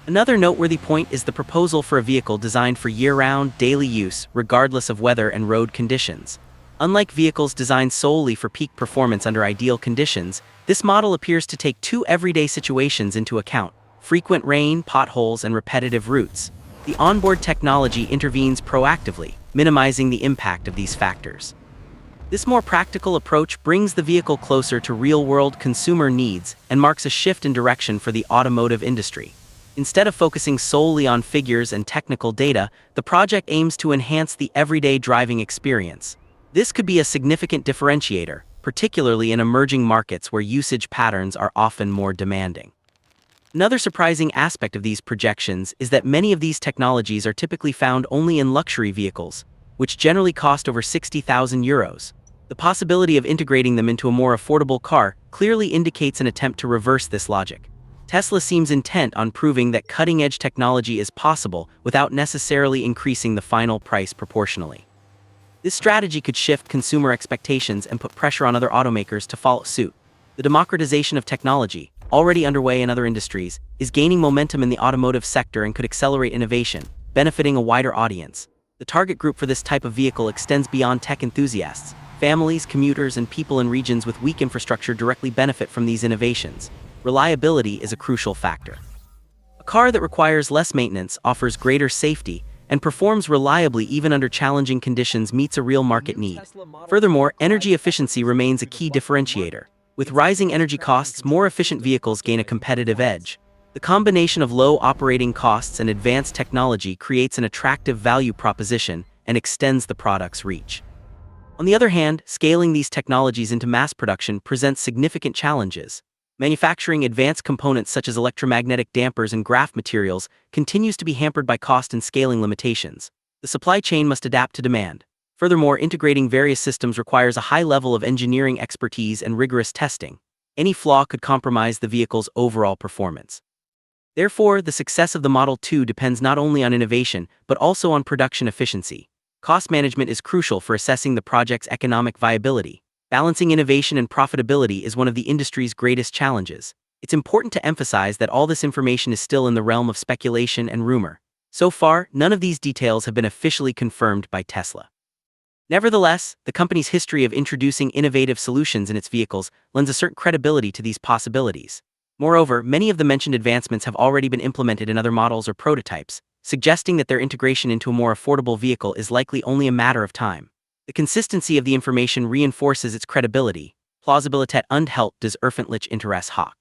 Another noteworthy point is the proposal for a vehicle designed for year-round, daily use, regardless of weather and road conditions. Unlike vehicles designed solely for peak performance under ideal conditions, this model appears to take two everyday situations into account: frequent rain, potholes, and repetitive routes. The onboard technology intervenes proactively, minimizing the impact of these factors. This more practical approach brings the vehicle closer to real-world consumer needs and marks a shift in direction for the automotive industry. Instead of focusing solely on figures and technical data, the project aims to enhance the everyday driving experience. This could be a significant differentiator, particularly in emerging markets where usage patterns are often more demanding. Another surprising aspect of these projections is that many of these technologies are typically found only in luxury vehicles, which generally cost over €60,000. The possibility of integrating them into a more affordable car clearly indicates an attempt to reverse this logic. Tesla seems intent on proving that cutting-edge technology is possible without necessarily increasing the final price proportionally. This strategy could shift consumer expectations and put pressure on other automakers to follow suit. The democratization of technology, already underway in other industries, is gaining momentum in the automotive sector and could accelerate innovation, benefiting a wider audience. The target group for this type of vehicle extends beyond tech enthusiasts. Families, commuters, and people in regions with weak infrastructure directly benefit from these innovations. Reliability is a crucial factor. A car that requires less maintenance, offers greater safety, and performs reliably even under challenging conditions meets a real market need. Furthermore, energy efficiency remains a key differentiator. With rising energy costs, more efficient vehicles gain a competitive edge. The combination of low operating costs and advanced technology creates an attractive value proposition and extends the product's reach. On the other hand, scaling these technologies into mass production presents significant challenges. Manufacturing advanced components such as electromagnetic dampers and graph materials continues to be hampered by cost and scaling limitations. The supply chain must adapt to demand. Furthermore, integrating various systems requires a high level of engineering expertise and rigorous testing. Any flaw could compromise the vehicle's overall performance. Therefore, the success of the Model 2 depends not only on innovation, but also on production efficiency. Cost management is crucial for assessing the project's economic viability. Balancing innovation and profitability is one of the industry's greatest challenges. It's important to emphasize that all this information is still in the realm of speculation and rumor. So far, none of these details have been officially confirmed by Tesla. Nevertheless, the company's history of introducing innovative solutions in its vehicles lends a certain credibility to these possibilities. Moreover, many of the mentioned advancements have already been implemented in other models or prototypes, suggesting that their integration into a more affordable vehicle is likely only a matter of time. The consistency of the information reinforces its credibility. Plausibilität und Halt des öffentlichen Interesses hoch.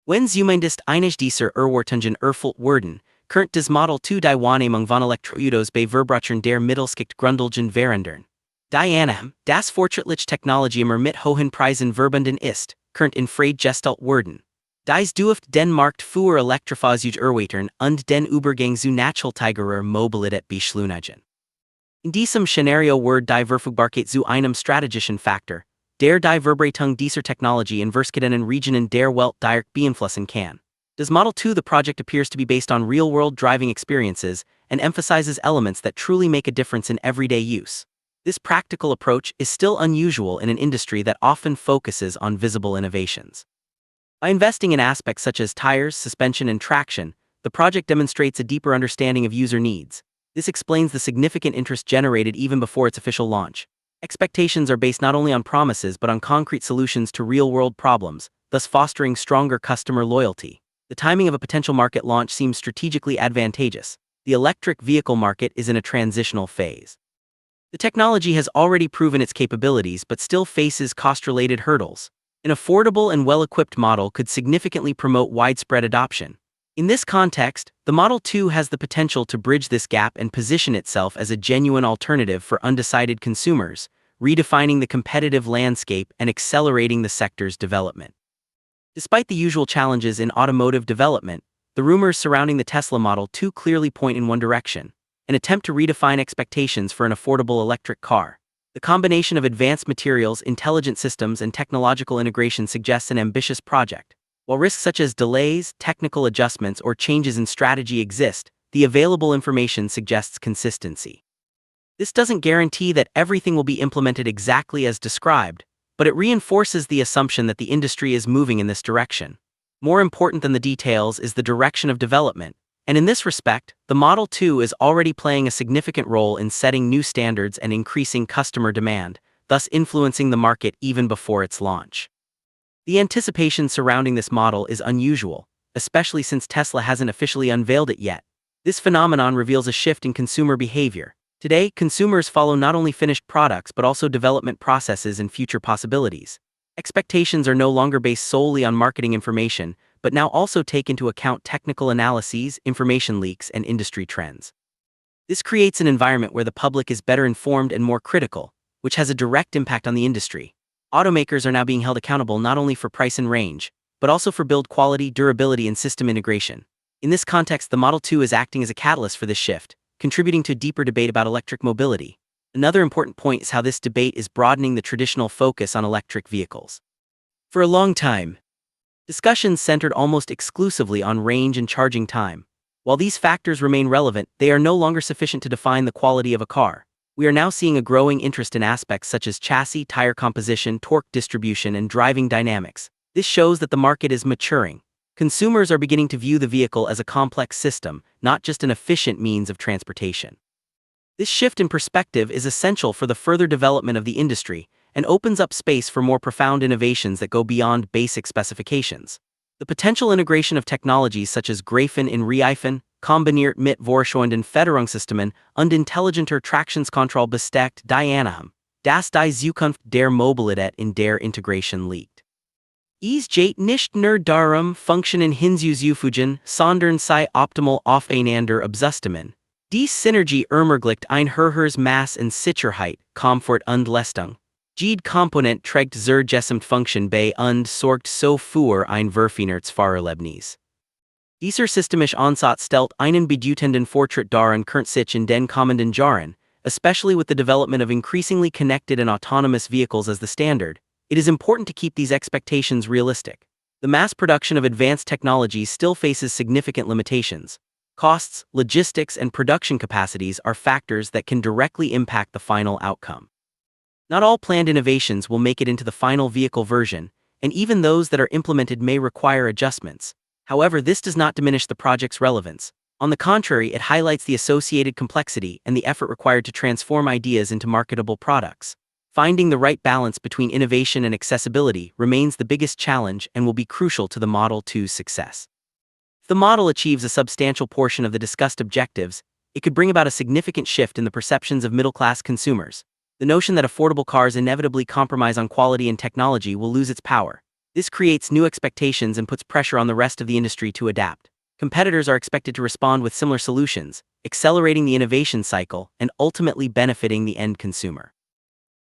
Wenn zumindest einige dieser Erwartungen erfüllt werden, könnte das Model 2 die Wahrnehmung von Elektroautos bei Verbrauchern der Mittelschicht grundlegend verändern. Die Annahme, dass fortschrittliche Technologie immer mit hohen Preisen verbunden ist, könnte in Frage gestellt werden. Dies dürfte den Markt für Elektrofahrzeuge erweitern und den Übergang zu nachhaltigerer Mobilität beschleunigen. In diesem Szenario wird die Verfügbarkeit zu einem strategischen Faktor, der die Verbreitung dieser Technologie in verschiedenen Regionen der Welt direkt beeinflussen kann. Das Model 2 The project appears to be based on real-world driving experiences and emphasizes elements that truly make a difference in everyday use. This practical approach is still unusual in an industry that often focuses on visible innovations. By investing in aspects such as tires, suspension, and traction, the project demonstrates a deeper understanding of user needs. This explains the significant interest generated even before its official launch. Expectations are based not only on promises but on concrete solutions to real-world problems, thus fostering stronger customer loyalty. The timing of a potential market launch seems strategically advantageous. The electric vehicle market is in a transitional phase. The technology has already proven its capabilities but still faces cost-related hurdles. An affordable and well-equipped model could significantly promote widespread adoption. In this context, the Model 2 has the potential to bridge this gap and position itself as a genuine alternative for undecided consumers, redefining the competitive landscape and accelerating the sector's development. Despite the usual challenges in automotive development, the rumors surrounding the Tesla Model 2 clearly point in one direction: an attempt to redefine expectations for an affordable electric car. The combination of advanced materials, intelligent systems, and technological integration suggests an ambitious project. While risks such as delays, technical adjustments, or changes in strategy exist, the available information suggests consistency. This doesn't guarantee that everything will be implemented exactly as described, but it reinforces the assumption that the industry is moving in this direction. More important than the details is the direction of development, and in this respect, the Model 2 is already playing a significant role in setting new standards and increasing customer demand, thus influencing the market even before its launch. The anticipation surrounding this model is unusual, especially since Tesla hasn't officially unveiled it yet. This phenomenon reveals a shift in consumer behavior. Today, consumers follow not only finished products but also development processes and future possibilities. Expectations are no longer based solely on marketing information, but now also take into account technical analyses, information leaks, and industry trends. This creates an environment where the public is better informed and more critical, which has a direct impact on the industry. Automakers are now being held accountable not only for price and range, but also for build quality, durability, and system integration. In this context, the Model 2 is acting as a catalyst for this shift, contributing to a deeper debate about electric mobility. Another important point is how this debate is broadening the traditional focus on electric vehicles. For a long time, discussions centered almost exclusively on range and charging time. While these factors remain relevant, they are no longer sufficient to define the quality of a car. We are now seeing a growing interest in aspects such as chassis, tire composition, torque distribution, and driving dynamics. This shows that the market is maturing. Consumers are beginning to view the vehicle as a complex system, not just an efficient means of transportation. This shift in perspective is essential for the further development of the industry and opens up space for more profound innovations that go beyond basic specifications. The potential integration of technologies such as Graphen in Reifen, Kombiniert mit Vorschauenden Federungssystemen und intelligenter Traktionskontrolle besteckt die Annahme, dass die Zukunft der Mobilität in der Integration liegt. Es geht nicht nur darum, Funktionen hinzuzufügen, sondern sie optimal aufeinander abzustimmen. Die Synergie ermöglicht ein höheres Maß an Sicherheit, Komfort und Leistung. Jede Komponent trägt zur Gesamtfunktion bei und sorgt so für ein verfeinertes Fahrerlebnis. Dieser systemische Ansatz stellt einen bedeutenden Fortschritt dar und könnte sich in den kommenden Jahren, especially with the development of increasingly connected and autonomous vehicles as the standard, it is important to keep these expectations realistic. The mass production of advanced technologies still faces significant limitations. Costs, logistics, and production capacities are factors that can directly impact the final outcome. Not all planned innovations will make it into the final vehicle version, and even those that are implemented may require adjustments. However, this does not diminish the project's relevance. On the contrary, it highlights the associated complexity and the effort required to transform ideas into marketable products. Finding the right balance between innovation and accessibility remains the biggest challenge and will be crucial to the Model 2's success. If the model achieves a substantial portion of the discussed objectives, it could bring about a significant shift in the perceptions of middle-class consumers. The notion that affordable cars inevitably compromise on quality and technology will lose its power. This creates new expectations and puts pressure on the rest of the industry to adapt. Competitors are expected to respond with similar solutions, accelerating the innovation cycle and ultimately benefiting the end consumer.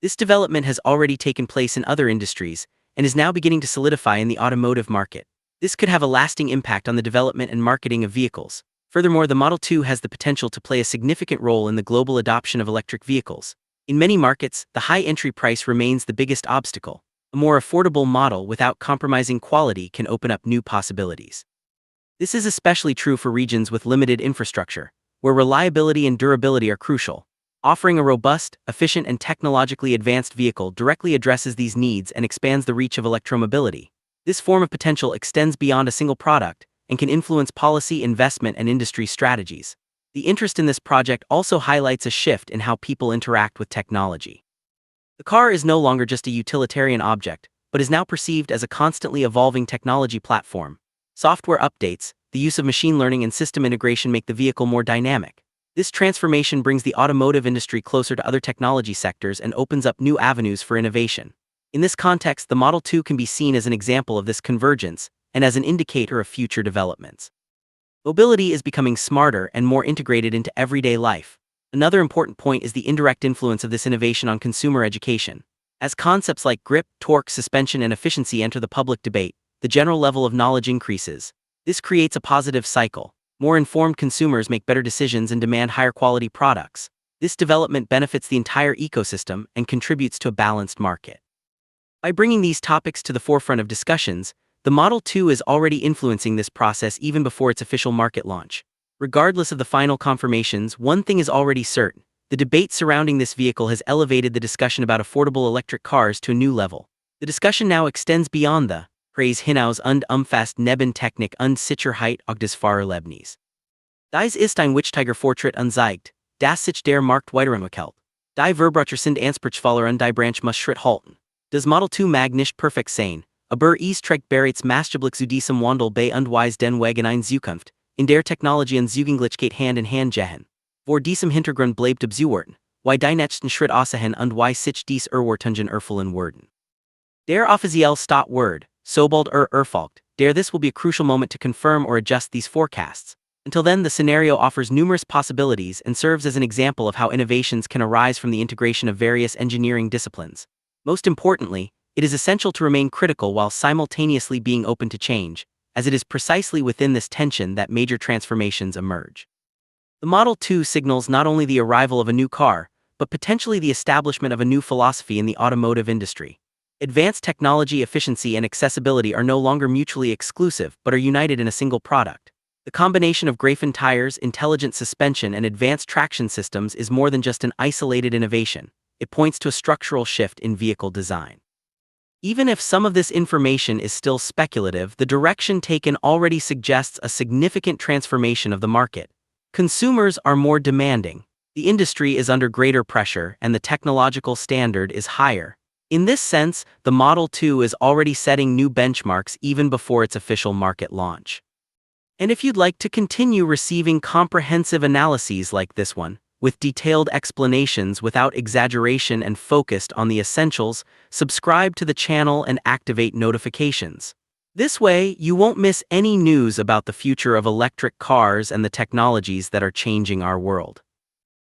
This development has already taken place in other industries and is now beginning to solidify in the automotive market. This could have a lasting impact on the development and marketing of vehicles. Furthermore, the Model 2 has the potential to play a significant role in the global adoption of electric vehicles. In many markets, the high entry price remains the biggest obstacle. A more affordable model without compromising quality can open up new possibilities. This is especially true for regions with limited infrastructure, where reliability and durability are crucial. Offering a robust, efficient, and technologically advanced vehicle directly addresses these needs and expands the reach of electromobility. This form of potential extends beyond a single product and can influence policy, investment, and industry strategies. The interest in this project also highlights a shift in how people interact with technology. The car is no longer just a utilitarian object, but is now perceived as a constantly evolving technology platform. Software updates, the use of machine learning, and system integration make the vehicle more dynamic. This transformation brings the automotive industry closer to other technology sectors and opens up new avenues for innovation. In this context, the Model 2 can be seen as an example of this convergence and as an indicator of future developments. Mobility is becoming smarter and more integrated into everyday life. Another important point is the indirect influence of this innovation on consumer education. As concepts like grip, torque, suspension, and efficiency enter the public debate, the general level of knowledge increases. This creates a positive cycle. More informed consumers make better decisions and demand higher quality products. This development benefits the entire ecosystem and contributes to a balanced market. By bringing these topics to the forefront of discussions, the Model 2 is already influencing this process even before its official market launch. Regardless of the final confirmations, one thing is already certain. The debate surrounding this vehicle has elevated the discussion about affordable electric cars to a new level. The discussion now extends beyond the Praise hinaus und umfasst neben Technik und Sicherheit auch des Fahrerlebnis. Dies ist ein wichtiger Fortschritt und zeigt, dass sich der Markt weiterentwickelt. Die Verbrecher sind Ansprechfälle und die Branche muss Schritt halten. Das Model 2 mag nicht perfekt sein, aber es trägt bereits maßgeblich zu diesem Wandel bei und weist den Weg in eine Zukunft, in der Technologie und Zugänglichkeit Hand in Hand gehen. Vor diesem Hintergrund bleibt abzuwarten, wie die nächsten Schritt aussehen und wie sich dies Erwartungen erfüllen werden. Der offizielle Word, sobald erfolgt, this will be a crucial moment to confirm or adjust these forecasts. Until then, the scenario offers numerous possibilities and serves as an example of how innovations can arise from the integration of various engineering disciplines. Most importantly, it is essential to remain critical while simultaneously being open to change, as it is precisely within this tension that major transformations emerge. The Model 2 signals not only the arrival of a new car, but potentially the establishment of a new philosophy in the automotive industry. Advanced technology, efficiency, and accessibility are no longer mutually exclusive but are united in a single product. The combination of graphene tires, intelligent suspension, and advanced traction systems is more than just an isolated innovation. It points to a structural shift in vehicle design. Even if some of this information is still speculative, the direction taken already suggests a significant transformation of the market. Consumers are more demanding, the industry is under greater pressure, and the technological standard is higher. In this sense, the Model 2 is already setting new benchmarks even before its official market launch. And if you'd like to continue receiving comprehensive analyses like this one, with detailed explanations without exaggeration and focused on the essentials, subscribe to the channel and activate notifications. This way, you won't miss any news about the future of electric cars and the technologies that are changing our world.